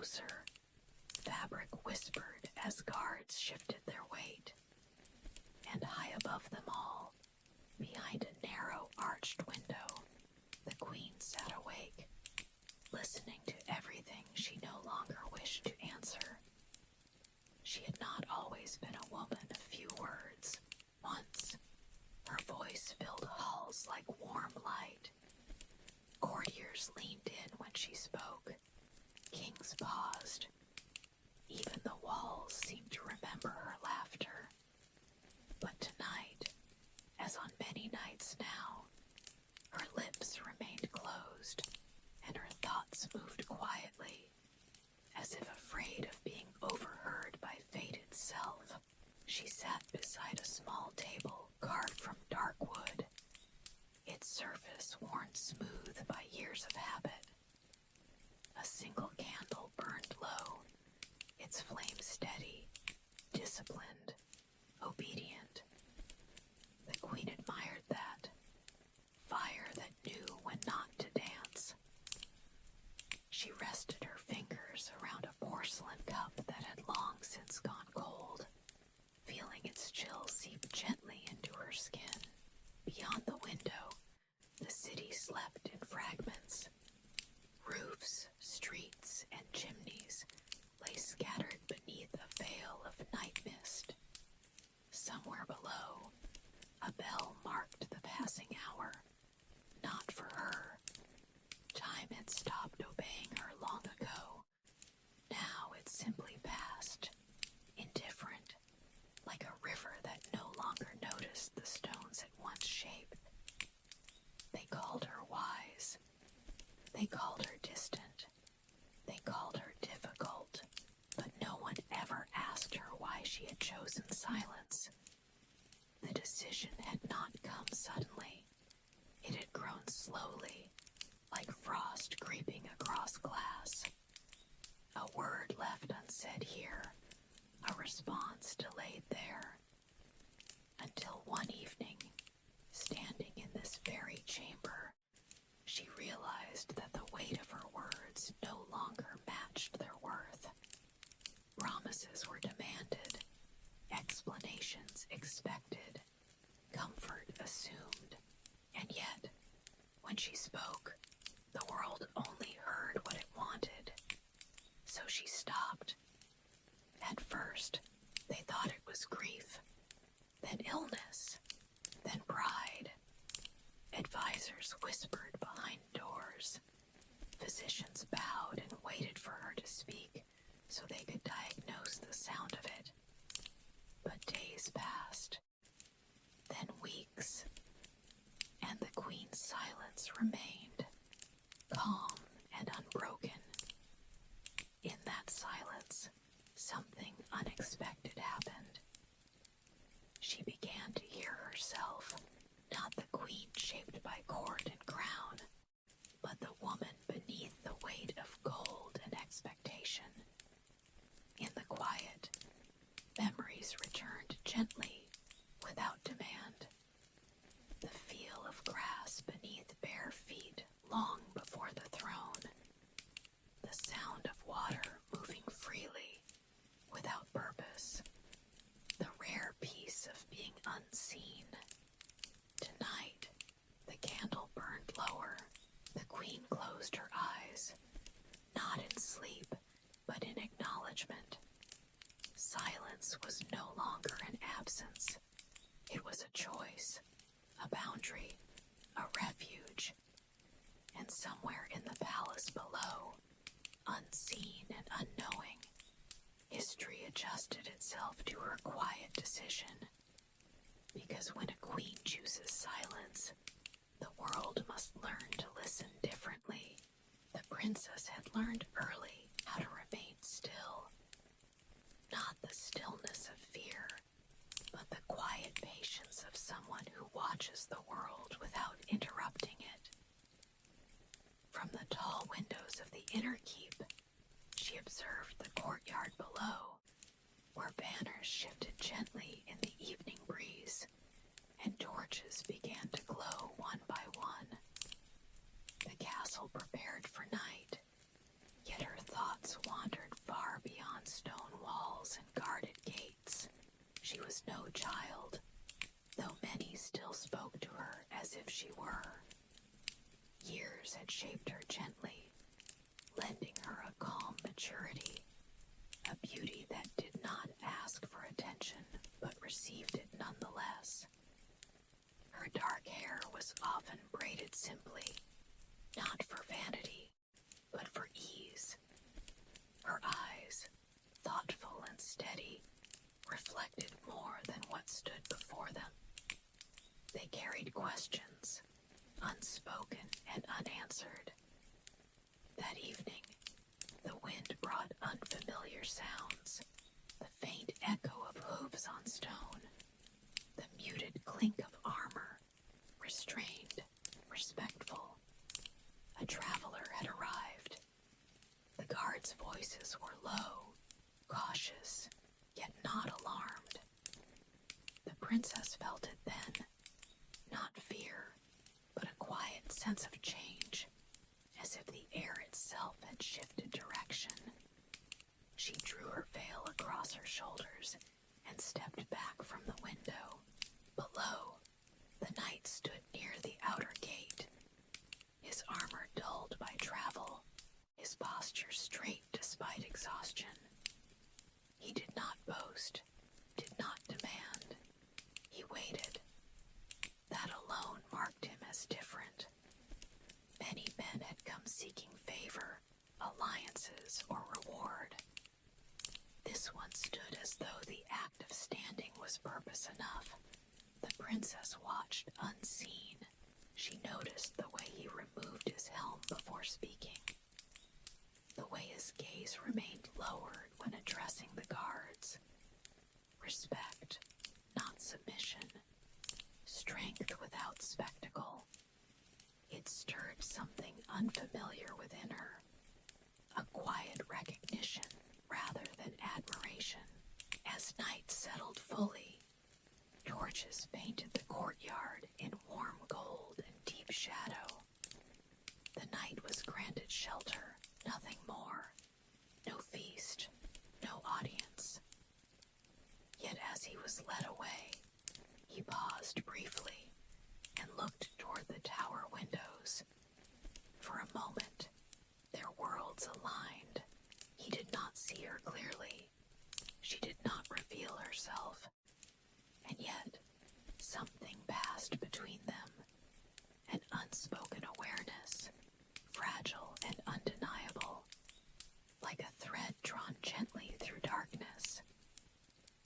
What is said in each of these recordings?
closer. Fabric whispered as guards shifted their weight. And high above them all, behind a narrow arched window, the queen sat awake, listening to everything she no longer wished to answer. She had not always been a woman of few words. Once, her voice filled halls like warm light. Courtiers leaned in when she spoke. Kings paused. Even the walls seemed to remember her laughter. But tonight, as on many nights now, her lips remained closed, and her thoughts moved quietly, as if afraid of being overheard by fate itself. She sat beside a small table carved from dark wood, its surface worn smooth by years of habit. A single candle burned low, its flame steady, disciplined, obedient. The queen admired that. Fire that knew when not to dance. She rested her fingers around a porcelain cup that had long since gone cold, feeling its chill seep gently into her skin. Beyond the window, the city slept in fragments. Roofs, streets, and chimneys lay scattered beneath a veil of night mist. Somewhere below, a bell marked the passing hour. Not for her. Time had stopped obeying her long ago. Now it simply passed, indifferent, like a river that no longer noticed the stones it once shaped. They called her wise. They called her distant. They called her difficult. But no one ever asked her why she had chosen silence. The decision had not come suddenly. It had grown slowly, like frost creeping across glass. A word left unsaid here, a response delayed there. Until one evening, standing in this very chamber, she realized that the weight of her words no longer matched their worth. Promises were demanded, explanations expected, comfort assumed, and yet, when she spoke, the world only heard what it wanted. So she stopped. At first, they thought it was grief, then illness, then pride. Advisors whispered behind doors. Physicians bowed and waited for her to speak so they could diagnose the sound of it. But days passed, then weeks, and the queen's silence remained, calm and unbroken. In that silence, something unexpected happened. She began to hear herself, not the queen shaped by court and crown, but the woman beneath the weight of gold and expectation. In the quiet, memories returned gently, without demand. The feel of grass beneath bare feet long before the throne. The sound of water moving freely, without purpose. The rare peace of being unseen. Tonight, the candle burned lower. The queen closed her eyes, not in sleep, but in acknowledgement. Silence was no longer an absence. It was a choice, a boundary, a refuge. And somewhere in the palace below, unseen and unknowing, history adjusted itself to her quiet decision. Because when a queen chooses silence, the world must learn to listen differently. The princess had learned early how to remain still. Not the stillness of fear, but the quiet patience of someone who watches the world without interrupting it. From the tall windows of the inner keep, she observed the courtyard below, where banners shifted gently in the evening breeze, and torches began to glow one by one. The castle prepared for night, yet her thoughts wandered child, though many still spoke to her as if she were. Years had shaped her gently, lending her a calm maturity, a beauty that did not ask for attention but received it nonetheless. Her dark hair was often braided simply, not for vanity, but for ease. Her eyes, thoughtful and steady, reflected more than what stood before them. They carried questions, unspoken and unanswered. That evening, the wind brought unfamiliar sounds, the faint echo of hooves on stone, the muted clink of armor, restrained, respectful. A traveler had arrived. The guards' voices were low, cautious, yet not alarmed. The princess felt it then, not fear, but a quiet sense of change, as if the air itself had shifted direction. She drew her veil across her shoulders and stepped back from the window. Below, the knight stood near the outer gate, his armor dulled by travel, his posture straight despite exhaustion. He did not boast, did not demand. He waited. That alone marked him as different. Many men had come seeking favor, alliances, or reward. This one stood as though the act of standing was purpose enough. The princess watched unseen. She noticed the way he removed his helm before speaking, the way his gaze remained lowered when addressing the guards. Respect, not submission. Strength without spectacle. It stirred something unfamiliar within her, a quiet recognition rather than admiration. As night settled fully, torches painted the courtyard in warm gold and deep shadow. The knight was granted shelter, nothing more. No feast, no audience. Yet as he was led away, he paused briefly and looked toward the tower windows. For a moment, their worlds aligned. He did not see her clearly. She did not reveal herself. And yet, something passed between them, an unspoken awareness, fragile and undeniable, like a thread drawn gently through darkness.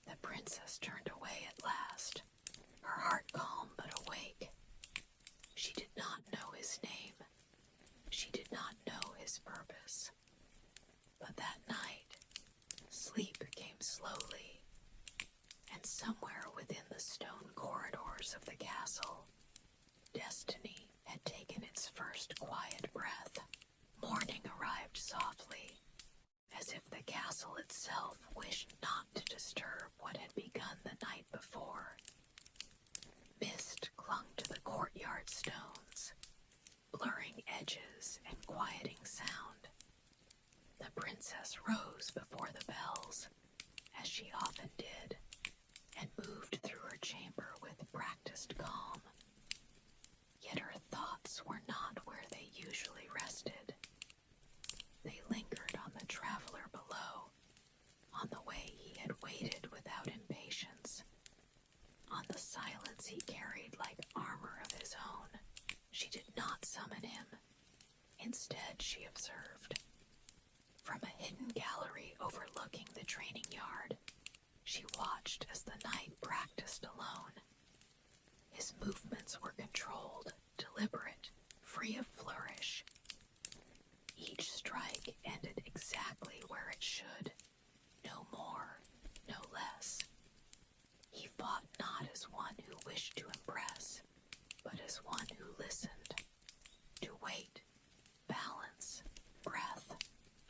The princess turned away at last, her heart calm but awake. She did not know his name. She did not know his purpose. But that night, sleep came slowly, and somewhere within the stone corridors of the castle, destiny had taken its first quiet breath. Morning arrived softly, as if the castle itself wished not to disturb what had begun the night before. Mist clung to the courtyard stones, blurring edges and quieting sound. The princess rose before the bells, as she often did, and moved through her chamber with practiced calm. Yet her thoughts were not where they usually rested. They lingered on the traveler below, on the way he had waited without impatience, on the silence he carried like armor of his own. She did not summon him. Instead, she observed. From a hidden gallery overlooking the training yard, she watched as the knight practiced alone. His movements were controlled, deliberate, free of flourish. Each strike ended exactly where it should, no more, no less. He fought not as one who wished to impress, but as one who listened, to wait, balance, breath.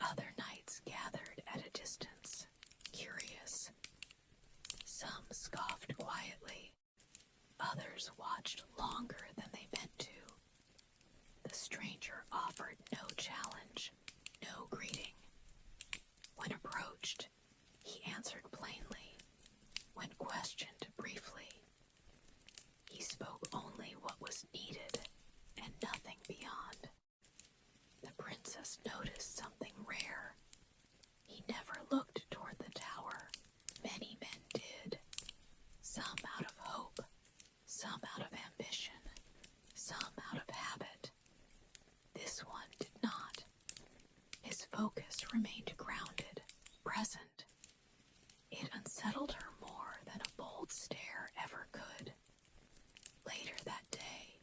Other knights gathered at a distance, curious. Some scoffed quietly, others watched longer than they meant to. The stranger offered no challenge, focus remained grounded, present. It unsettled her more than a bold stare ever could. Later that day,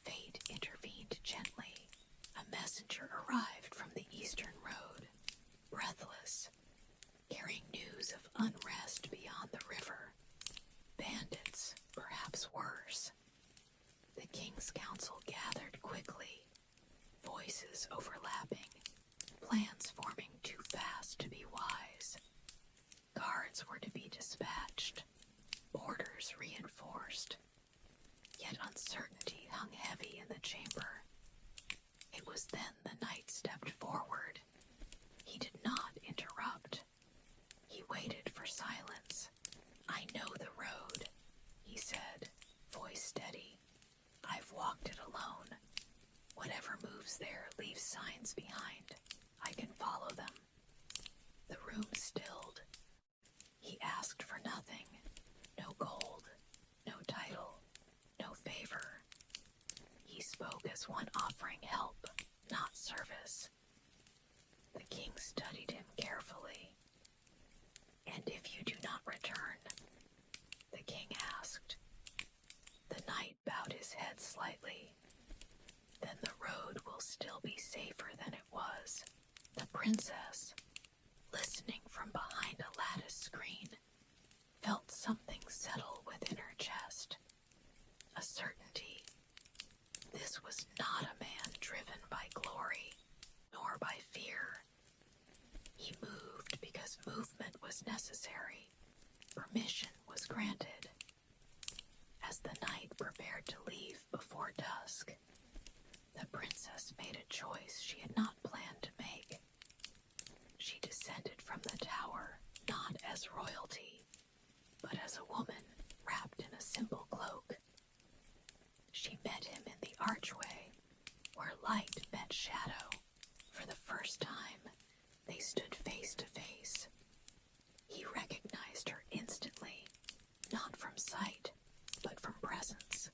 fate intervened gently. A messenger arrived from the eastern road, breathless, carrying news of unrest beyond the river. Bandits, perhaps worse. The king's council gathered quickly, voices overlapping, plans forming too fast to be wise. Guards were to be dispatched, borders reinforced. Yet uncertainty hung heavy in the chamber. It was then the knight stepped forward. He did not interrupt. He waited for silence. "I know the road," he said, voice steady. "I've walked it alone. Whatever moves there leaves signs behind. I can follow them." The room stilled. He asked for nothing. No gold, no title, no favor. He spoke as one offering help, not service. The king studied him carefully. "And if you do not return?" the king asked. The knight bowed his head slightly. "Then the road will still be safer than it was." The princess, listening from behind a lattice screen, felt something settle within her chest. A certainty. This was not a man driven by glory, nor by fear. He moved because movement was necessary. Permission was granted. As the knight prepared to leave before dusk, the princess made a choice she had not planned to make. She descended from the tower not as royalty, but as a woman wrapped in a simple cloak. She met him in the archway, where light met shadow. For the first time, they stood face to face. He recognized her instantly, not from sight, but from presence.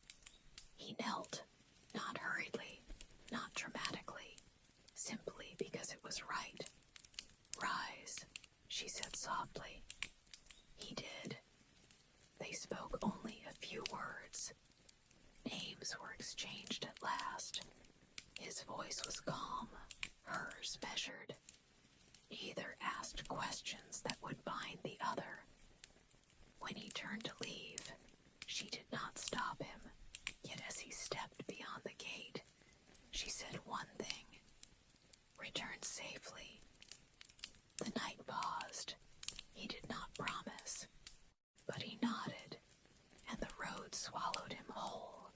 He knelt, not hurriedly, not dramatically, simply because it was right. "Rise," she said softly. He did. They spoke only a few words. Names were exchanged at last. His voice was calm, hers measured. Neither asked questions that would bind the other. When he turned to leave, she did not stop him. Yet as he stepped beyond the gate, she said one thing: "Return safely." The knight paused. He did not promise, but he nodded, and the road swallowed him whole.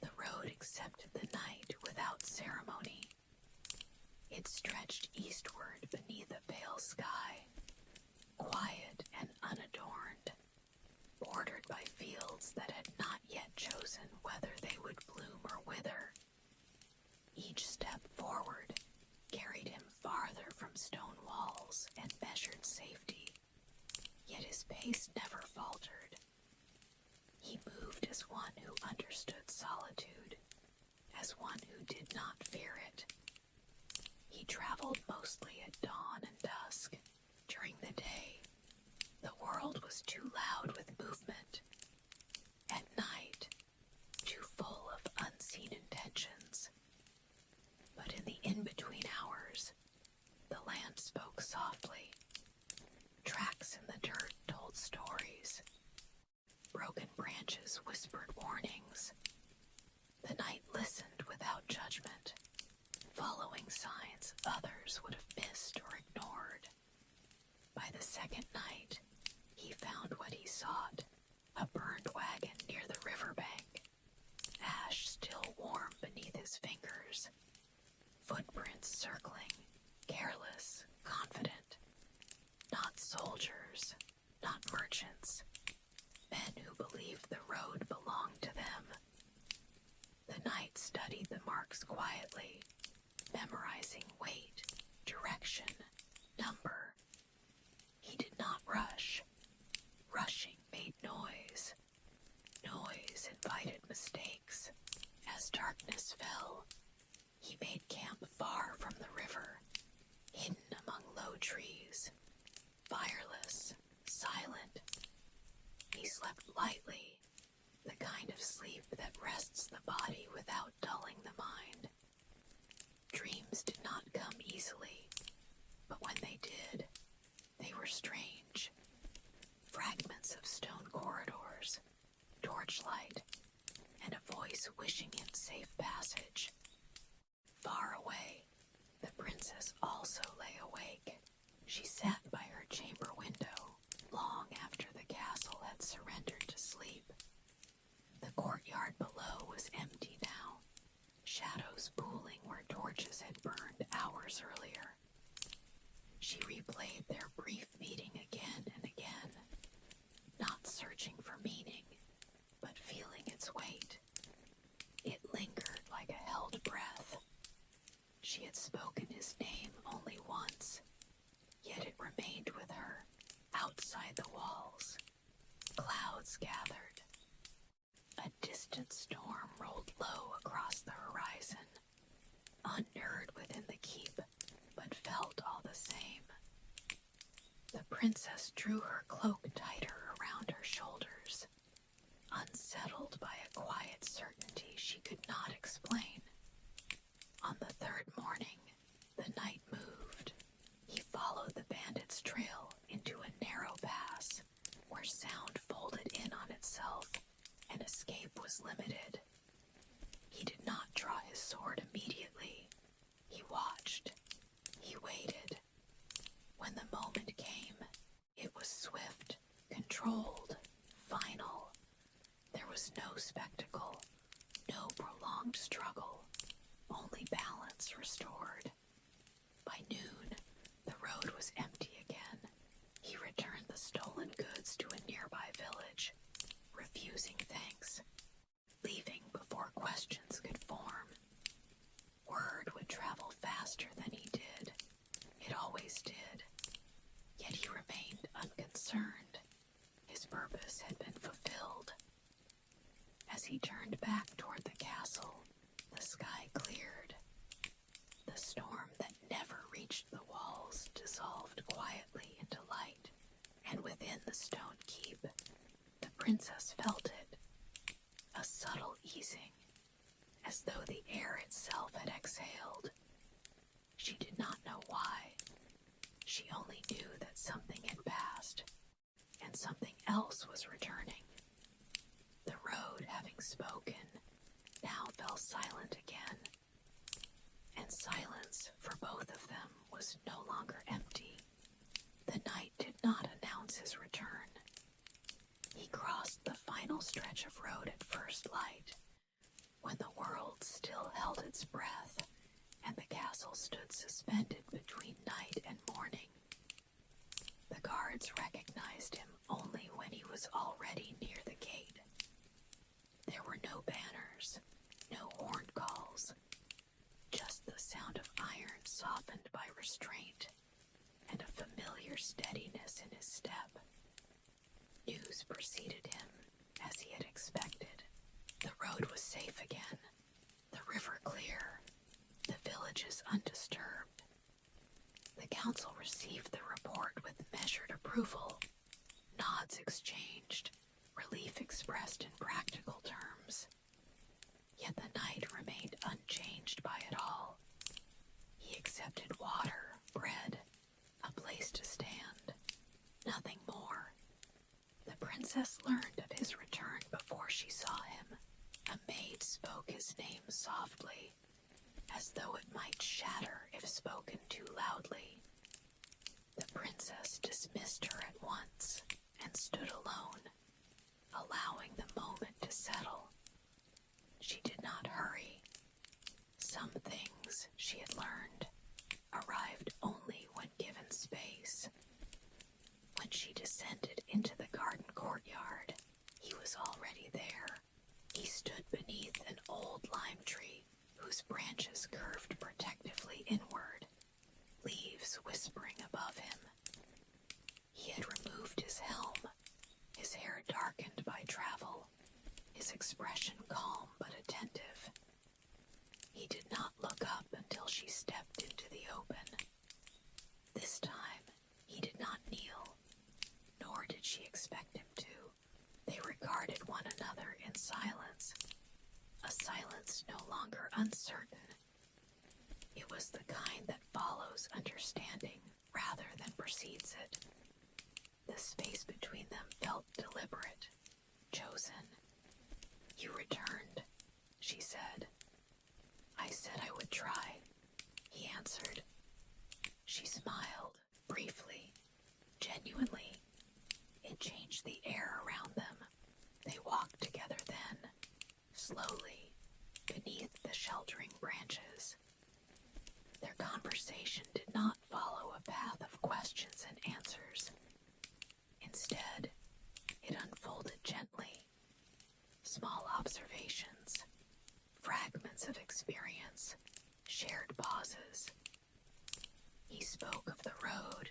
The road accepted the knight without ceremony. It stretched eastward beneath a pale sky, quiet and unadorned, bordered by fields that had not yet chosen whether they would bloom or wither. Each step forward carried him farther from stone walls and measured safety, yet his pace never faltered. He moved as one who understood solitude, as one who did not fear it. He traveled mostly at dawn and dusk. During the day, the world was too loud with movement. At night, too full of unseen intentions. But in the in-between hours, the land spoke softly. Tracks in the dirt told stories. Broken branches whispered warnings. The night listened without judgment, following signs others would have missed or ignored. By the second night, he found what he sought: a burned wagon near the riverbank, ash still warm beneath his fingers, footprints circling, careless, confident. Not soldiers, not merchants, men who believed the road belonged to them. The knight studied the marks quietly, memorizing weight, direction, number. He did not rush. Rushing made noise. Noise invited mistakes. As darkness fell, he made camp far from the river, hidden slept lightly, the kind of sleep that rests the body without dulling the mind. Dreams did not come easily, but when they did, they were strange. Fragments of stone corridors, torchlight, and a voice wishing him safe passage. Far away, the princess also lay awake. She sat by her chamber window long after the castle had surrendered to sleep. The courtyard below was empty now, shadows pooling where torches had burned hours earlier. She replayed their brief meeting again and again, not searching for meaning, but feeling its weight. It lingered like a held breath. She had spoken his name only once, yet it remained with her, outside the walls. Clouds gathered. A distant storm rolled low across the horizon, unheard within the keep, but felt all the same. The princess drew her cloak tighter around her shoulders, unsettled by a quiet certainty she could not explain. On the third morning, the night moved. He followed the bandit's trail into a narrow pass where sound folded in on itself and escape was limited. He did not draw his sword immediately. He watched. He waited. When the moment came, it was swift, controlled, final. There was no spectacle, no prolonged struggle, only balance restored. By noon, the road was empty again. He returned the stolen goods to a nearby village, refusing thanks, leaving before questions could form. Word would travel faster than he did. It always did. Yet he remained unconcerned. His purpose had been fulfilled. As he turned back toward the castle, the sky cleared. The storm that never reached the walls dissolved quietly into light, and within the stone keep, the princess felt it, a subtle easing, as though the air itself had exhaled. She did not know why. She only knew that something had passed, and something else was returning. The road, having spoken, now fell silent again, and silence for both of them was no longer empty. The night did not announce his return. He crossed the final stretch of road at first light, when the world still held its breath, and the castle stood suspended between night and morning. The guards recognized him only when he was already near the gate. There were no banners, no horn calls, just the sound of iron softened by restraint, and a familiar steadiness in his step. News preceded him, as he had expected. The road was safe again, the river clear, the villages undisturbed. The council received the report with measured approval, nods exchanged, relief expressed in practical terms. Yet the night remained unchanged by it all. He accepted water, bread, a place to stand, nothing more. The princess learned of his return before she saw him. A maid spoke his name softly, as though it might shatter if spoken too loudly. The princess dismissed her at once and stood alone, allowing the moment to settle. She did not hurry. Some things, she had learned, arrived only when given space. When she descended into the garden courtyard, he was already there. He stood beneath an old lime tree whose branches curved protectively inward, leaves whispering above him. He had removed his helm, his hair darkened by travel, his expression calm but attentive. He did not look up until she stepped into the open. This time, he did not kneel, nor did she expect him to. They no longer uncertain. It was the kind that follows understanding rather than precedes it. The space between them felt deliberate, chosen. "You returned," she said. "I said I would try," he answered. She smiled, briefly, genuinely. It changed the air around them. They walked together then, slowly, beneath the sheltering branches. Their conversation did not follow a path of questions and answers. Instead, it unfolded gently. Small observations, fragments of experience, shared pauses. He spoke of the road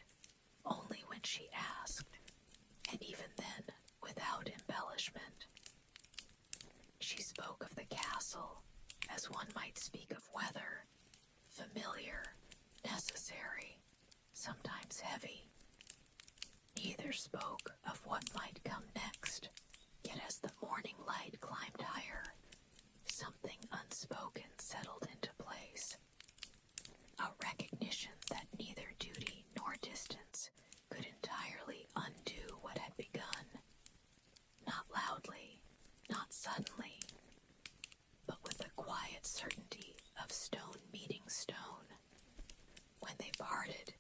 only when she asked, and even then without embellishment. She spoke of the castle as one might speak of weather, familiar, necessary, sometimes heavy. Neither spoke of what might come next, yet as the morning light climbed higher, something unspoken settled into place. A recognition that neither duty nor distance could entirely undo what had begun. Not loudly, not suddenly, but with the quiet certainty of stone meeting stone. When they parted,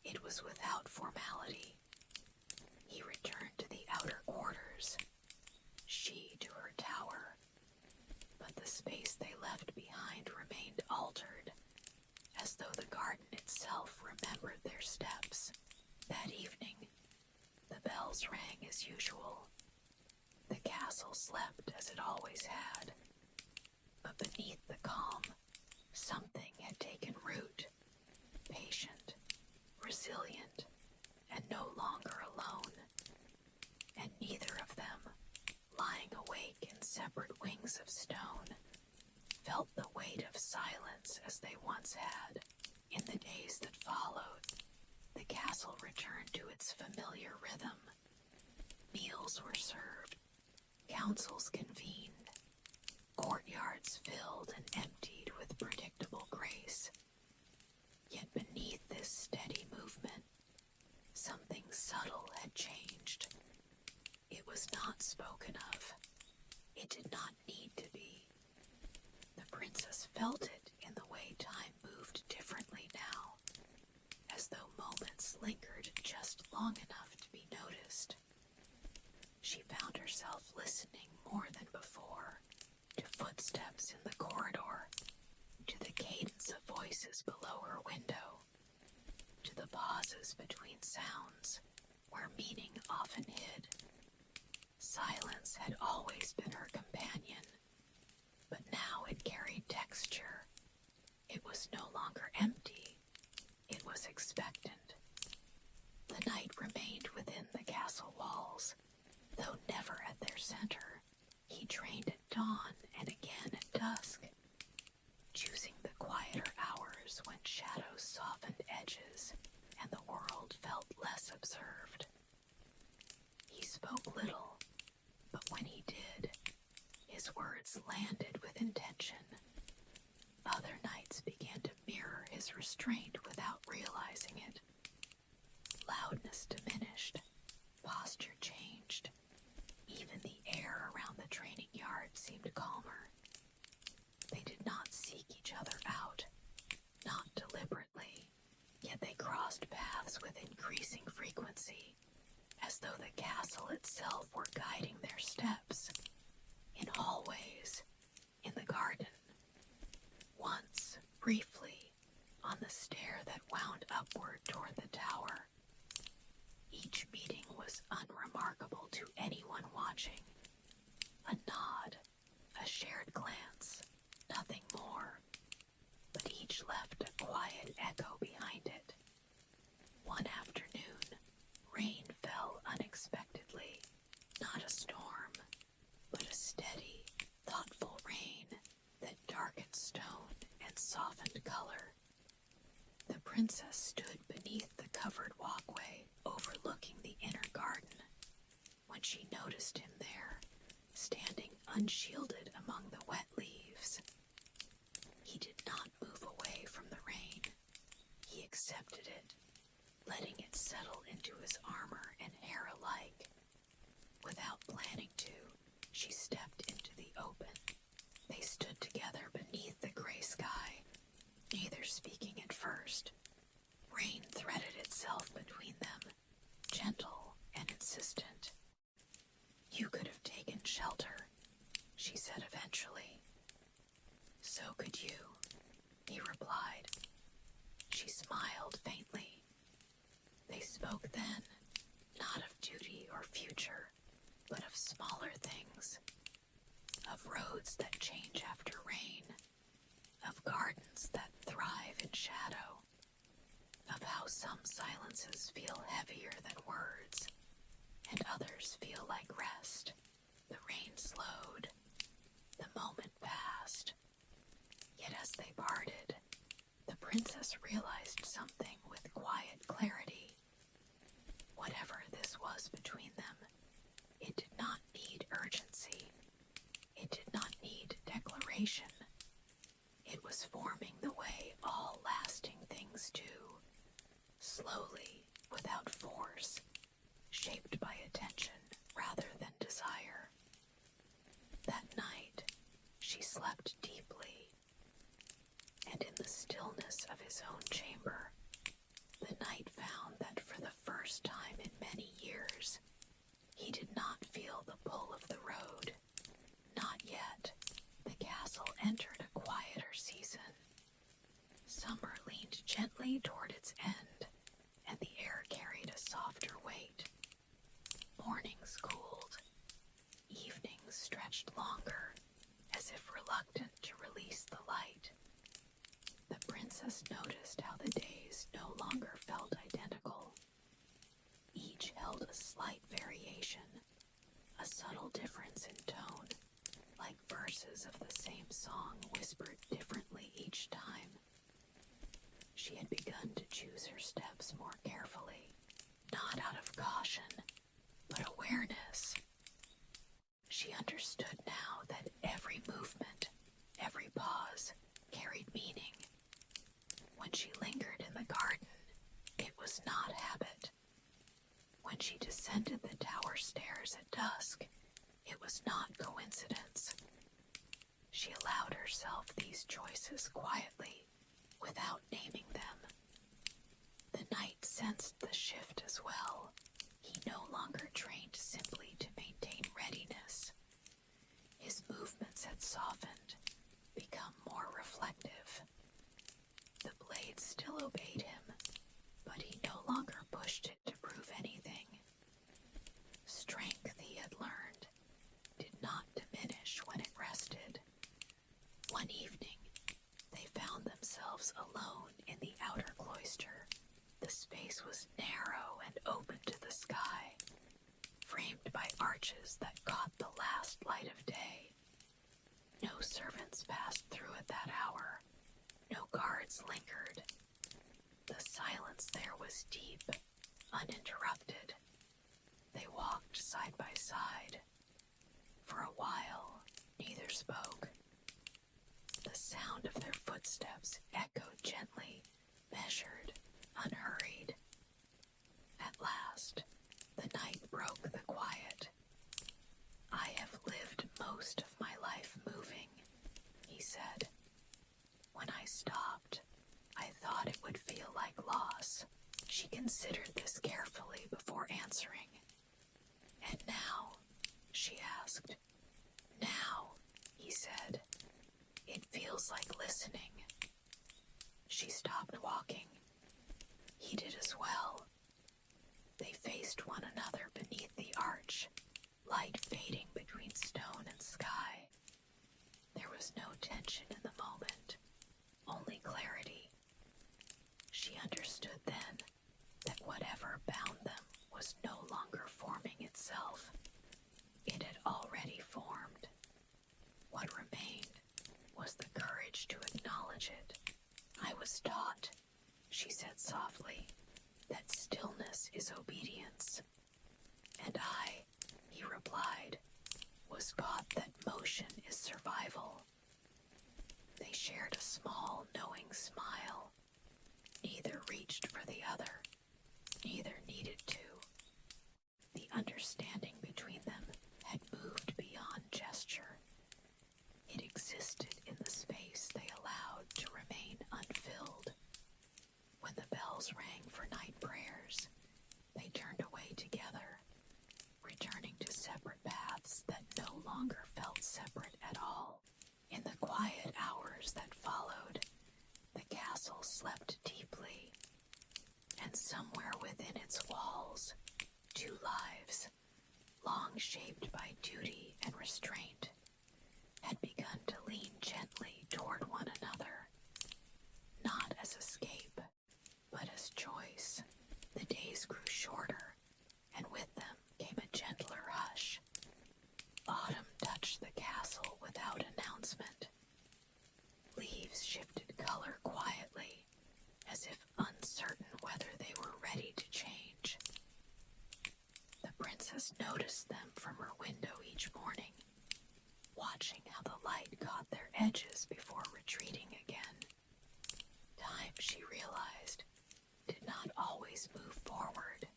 it was without formality. He returned to the outer quarters, she to her tower, but the space they left behind remained altered, as though the garden itself remembered their steps. That evening, the bells rang as usual. The castle slept as it always had, but beneath the calm, something had taken root, patient, resilient, and no longer alone. And neither of them, lying awake in separate wings of stone, felt the weight of silence as they once had. In the days that followed, the castle returned to its familiar rhythm. Meals were served, councils convened, courtyards filled and emptied with predictable grace. Yet beneath this steady movement, something subtle had changed. It was not spoken of. It did not need to be. The princess felt it in the way time moved differently now, as though moments lingered just long enough to be noticed. She found herself listening more than before, to footsteps in the corridor, to the cadence of voices below her window, to the pauses between sounds where meaning often hid. Silence had always been her companion, but now it carried texture. It was no longer empty. It was expectant. The night remained within the castle walls, though never at their center. He trained at dawn and again at dusk, choosing the quieter hours when shadows softened edges and the world felt less observed. He spoke little, but when he did, his words landed with intention. Other nights began to mirror his restraint without realizing it. Loudness diminished, posture changed. Even the air around the training yard seemed calmer. They did not seek each other out, not deliberately, yet they crossed paths with increasing frequency, as though the castle itself were guiding their steps. In hallways, in the garden, once, briefly, on the stair that wound upward toward the tower. Each meeting was unremarkable to anyone watching. A nod, a shared glance, nothing more, but each left a quiet echo behind it. One afternoon, rain fell unexpectedly, not a storm, but a steady, thoughtful rain that darkened stone and softened color. The princess stood beneath the covered walkway overlooking the inner garden when she noticed him there, standing unshielded among the wet leaves. his armor and hair alike. Without planning to, she stepped into the open. They stood together beneath the gray sky, neither speaking at first. Rain threaded itself between them, gentle and insistent. "You could have taken shelter," she said eventually. "So could you," he replied. She smiled faintly. They spoke then, not of duty or future, but of smaller things, of roads that change after rain, of gardens that thrive in shadow, of how some silences feel heavier than words, and others feel like rest. The rain slowed. The moment passed. Yet as they parted, the princess realized something with quiet clarity. Whatever this was between them, it did not need urgency. It did not need declaration. It was forming the way all lasting things do, slowly, without force, shaped by attention rather than desire. That night, she slept deeply, and in the stillness of his own chamber, the knight found that for the first time in many years, he did not feel the pull of the road. Not yet. The castle entered a quieter season. Summer leaned gently toward its end, and the air carried a softer weight. Mornings cooled. Evenings stretched longer, as if reluctant to release the light. The princess noticed how the days no longer felt identical. Each held a slight variation, a subtle difference in tone, like verses of the same song whispered differently each time. She had begun to choose her steps more carefully, not out of caution, but awareness. She understood now that every movement, every pause, carried meaning. When she lingered in the garden, it was not habit. When she descended the tower stairs at dusk, it was not coincidence. She allowed herself these choices quietly, without naming them. The knight sensed the shift as well. He no longer trained simply to maintain readiness. His movements had softened, become more reflective. The blade still obeyed him, but he no longer pushed it to prove anything. Strength, he had learned, did not diminish when it rested. One evening, they found themselves alone in the outer cloister. The space was narrow and open to the sky, framed by arches that caught the last light of day. No servants passed through at that hour. No guards lingered. The silence there was deep, uninterrupted. They walked side by side. For a while, neither spoke. The sound of their footsteps echoed gently, measured, unhurried. At last, the night broke the quiet. "I have lived most of my life moving," he said. "When I stopped, I thought it would feel like loss." She considered this carefully before answering. "And now?" she asked. "Now," he said, "it feels like listening." She stopped walking. He did as well. They faced one another beneath the arch, light fading between stone and sky. There was no tension in the moment, only clarity. She understood then that whatever bound them was no longer forming itself. It had already formed. What remained was the courage to acknowledge it. "I was taught," she said softly, "that stillness is obedience." "And I," he replied, "was taught that motion is survival." They shared a small, knowing smile. Neither reached for the other. Neither needed to. And somewhere within its walls, two lives, long shaped by duty and restraint, had begun to lean gently toward one another, not as escape, but as choice. The days grew shorter, and with them came a gentler hush. Autumn touched the castle without announcement. Leaves shifted color quietly, as if uncertain whether they were ready to change. The princess noticed them from her window each morning, watching how the light caught their edges before retreating again. Time, she realized, did not always move forward.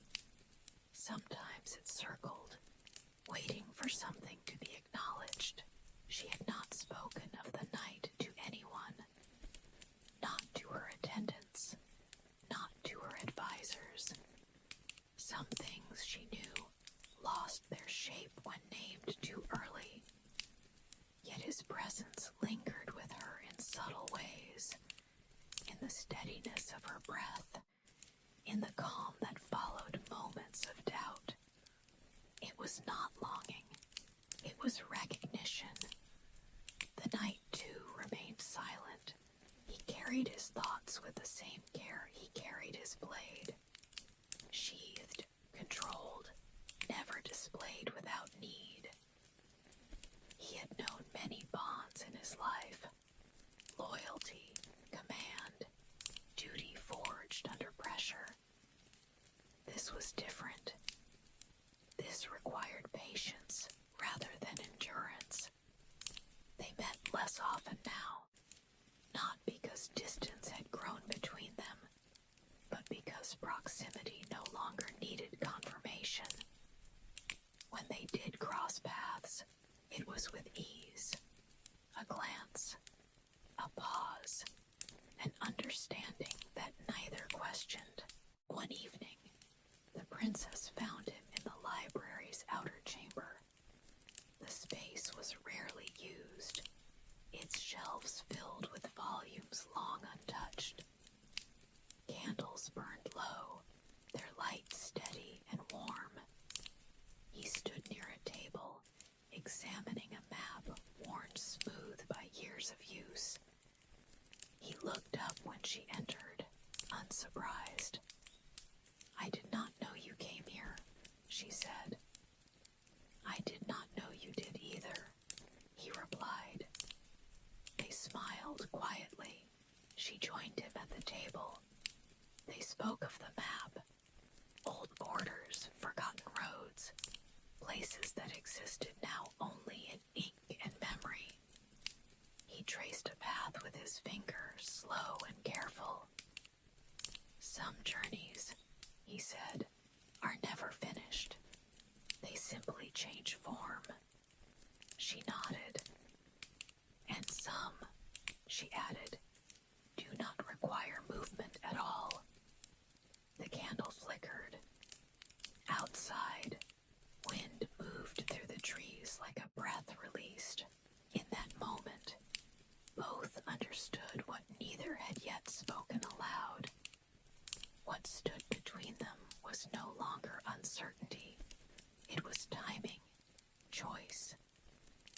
Sometimes it circled, waiting for something to be acknowledged. She had not spoken of the night to anyone, not to her attendants, not to her advisors. Some things, she knew, lost their shape when named too early. Yet his presence lingered with her in subtle ways, in the steadiness of her breath, in the calm that followed moments of doubt. It was not longing, it was recognition. The night, too, remained silent. He carried his thoughts with the same care he carried his blade. Sheathed, controlled, never displayed without need. He had known many bonds in his life: loyalty, command, duty forged under pressure. This was different. This required patience rather than endurance. They met less often now, not because distance had grown between them, but because proximity no longer needed confirmation. When they did cross paths, it was with ease, a glance, a pause, an understanding that neither questioned. One evening, the princess found him in the library's outer chamber. The space was rarely used, its shelves filled with volumes long untouched. Candles burned low, their light steady and warm. He stood near a table, examining a map worn smooth by years of use. He looked up when she entered, unsurprised. "I did not know you came here," she said. "I did not know you did either," he replied. They smiled quietly. She joined him at the table. They spoke of the map, old borders, forgotten roads, places that existed now only in ink and memory. He traced a path with his finger, slow and careful. "Some journeys," he said, "are never finished. They simply change form." She nodded. "And some," she added, "do not require movement at all." The candle flickered. Outside, wind moved through the trees like a breath released. In that moment, both understood what neither had yet spoken aloud. What stood between them was no longer uncertainty. It was timing, choice,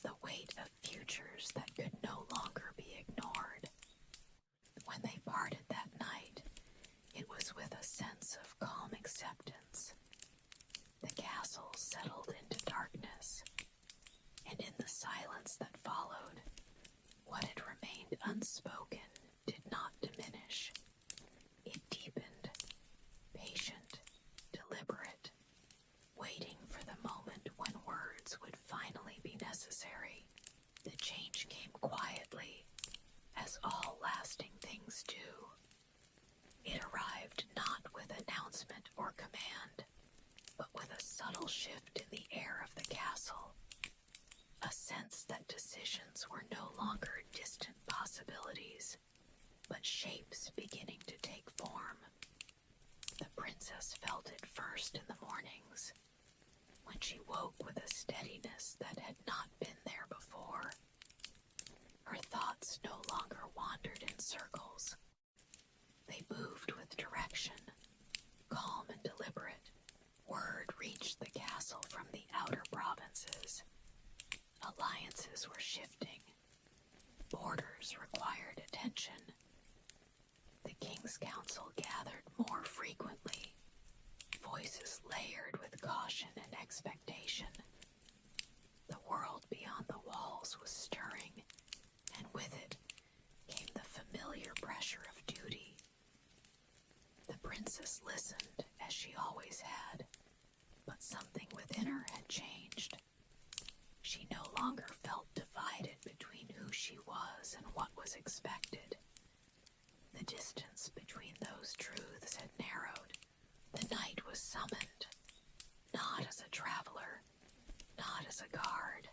the weight of futures that could no longer be ignored. When they parted that night, it was with a sense of calm acceptance. The castle settled into darkness, and in the silence that followed, what had remained unspoken did not diminish. It deepened, patient, deliberate, waiting for the moment when words would finally be necessary. The change came quietly, as all lasting things do. It arrived not with announcement or command, but with a subtle shift in the air of the castle, a sense that decisions were no longer distant possibilities, but shapes beginning to take form. The princess felt it first in the mornings, when she woke with a steadiness that had not been there before. Her thoughts no longer wandered in circles. They moved with direction, Alliances were shifting. Borders required attention. The King's Council gathered more frequently, voices layered with caution and expectation. The world beyond the walls was stirring, and with it came the familiar pressure of duty. The princess listened, as she always had, but something within her had changed. She no longer felt divided between who she was and what was expected. The distance between those truths had narrowed. The knight was summoned, not as a traveler, not as a guard,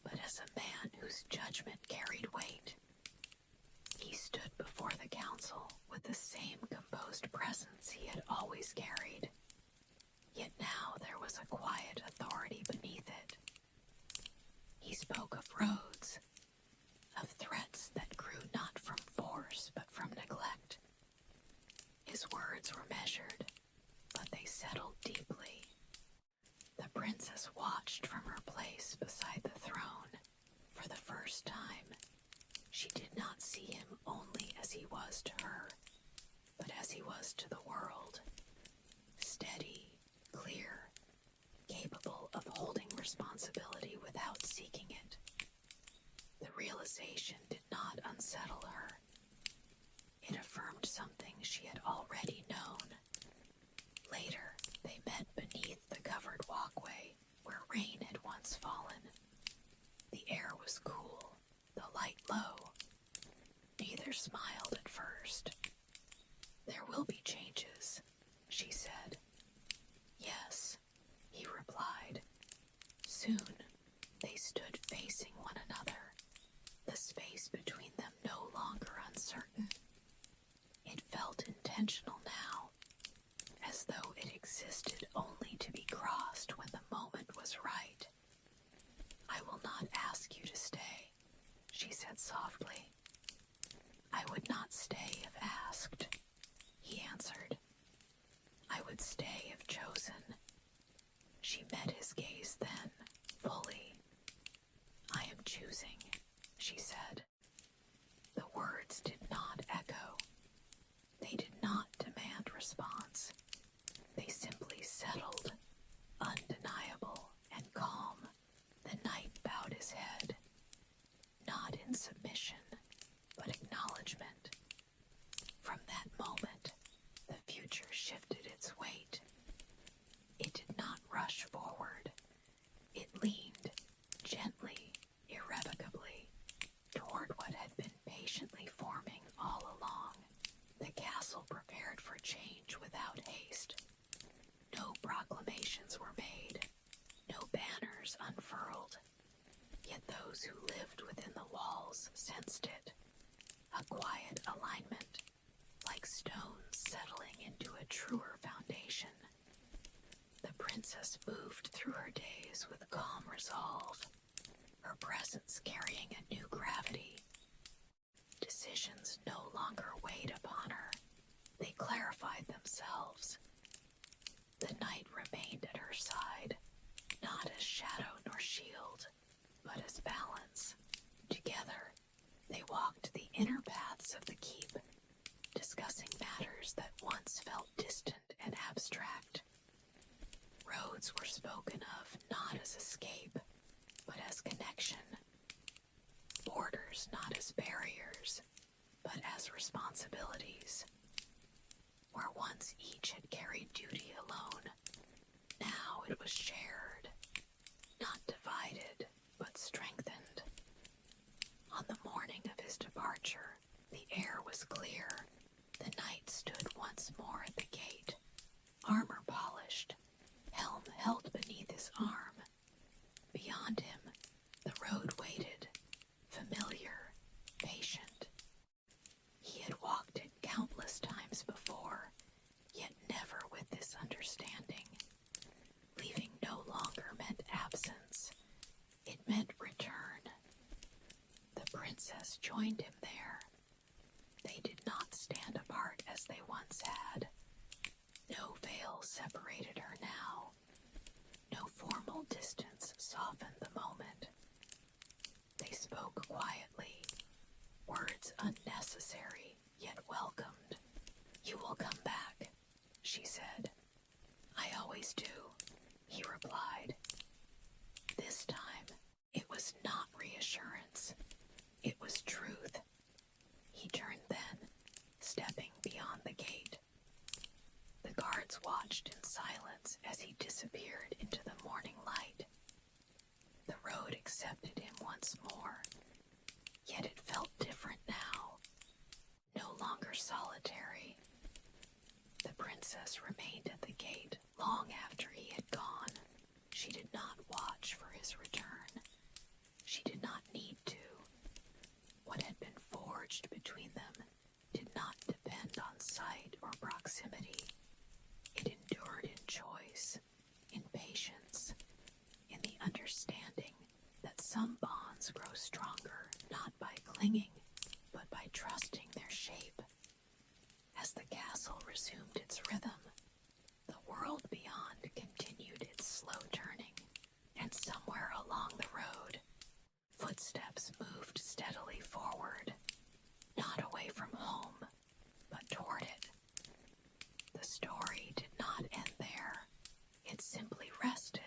but as a man whose judgment carried weight. He stood before the council with the same composed presence he had always carried, yet now there was a quiet authority beneath it. He spoke of roads, of threats that grew not from force but from neglect. His words were measured, but they settled deeply. The princess watched from her place beside the throne. For the first time, she did not see him only as he was to her, but as he was to the world. Steady, clear, capable of holding responsibility without seeking it. The realization did not unsettle her. It affirmed something she had already known. Later, they met beneath the covered walkway where rain had once fallen. The air was cool, the light low. Neither smiled at first. "There will be changes," she said. "Yes," he replied. Soon, they stood facing one another, the space between them no longer uncertain. It felt intentional now, as though it existed only to be crossed when the moment was right. "I will not ask you to stay," she said softly. "I would not stay if asked," he answered. "I would stay if chosen." She met his gaze then, fully. "I am choosing," she said. The words did not echo. They did not demand response. They simply settled, undeniable and calm. The knight bowed his head, not in submission, but acknowledgement. From that moment, the future shifted its weight. It did not rush forward. It leaned, gently, irrevocably, toward what had been patiently forming all along. The castle prepared for change without haste. No proclamations were made, no banners unfurled. Yet those who lived within the walls sensed it, a quiet alignment, like stones settling into a truer foundation. The princess moved through her days with calm resolve, her presence carrying a new gravity. Decisions no longer weighed upon her. They clarified themselves. The knight remained at her side, not as shadow nor shield, but as balance. Together, they walked the inner paths of the keep, discussing matters that once felt distant and abstract. Roads were spoken of not as escape, but as connection. Borders not as barriers, but as responsibilities. Where once each had carried duty alone, now it was shared, not divided, but strengthened. On the morning of his departure, the air was clear. The knight stood once more at the gate, armor polished, helm held beneath his arm. Beyond him, the road waited, familiar, patient. He had walked it countless times before, yet never with this understanding. Leaving no longer meant absence. It meant return. The princess joined him there. They did not stand apart as they once had. No veil separated her now. No formal distance softened the moment. unnecessary, yet welcomed. "You will come back," she said. "I always do," he replied. This time, it was not reassurance. It was truth. He turned then, stepping beyond the gate. The guards watched in silence as he disappeared into the morning light. The road accepted him once more, yet it felt different now, no longer solitary. The princess remained at the gate long after he had gone. She did not watch for his return. She did not need to. What had been forged between them did not depend on sight or proximity. It endured in choice, in patience, in the understanding that some bonds grow stronger not by clinging, but by trusting their shape. As the castle resumed its rhythm, the world beyond continued its slow turning, and somewhere along the road, footsteps moved steadily forward, not away from home, but toward it. The story did not end there. It simply rested.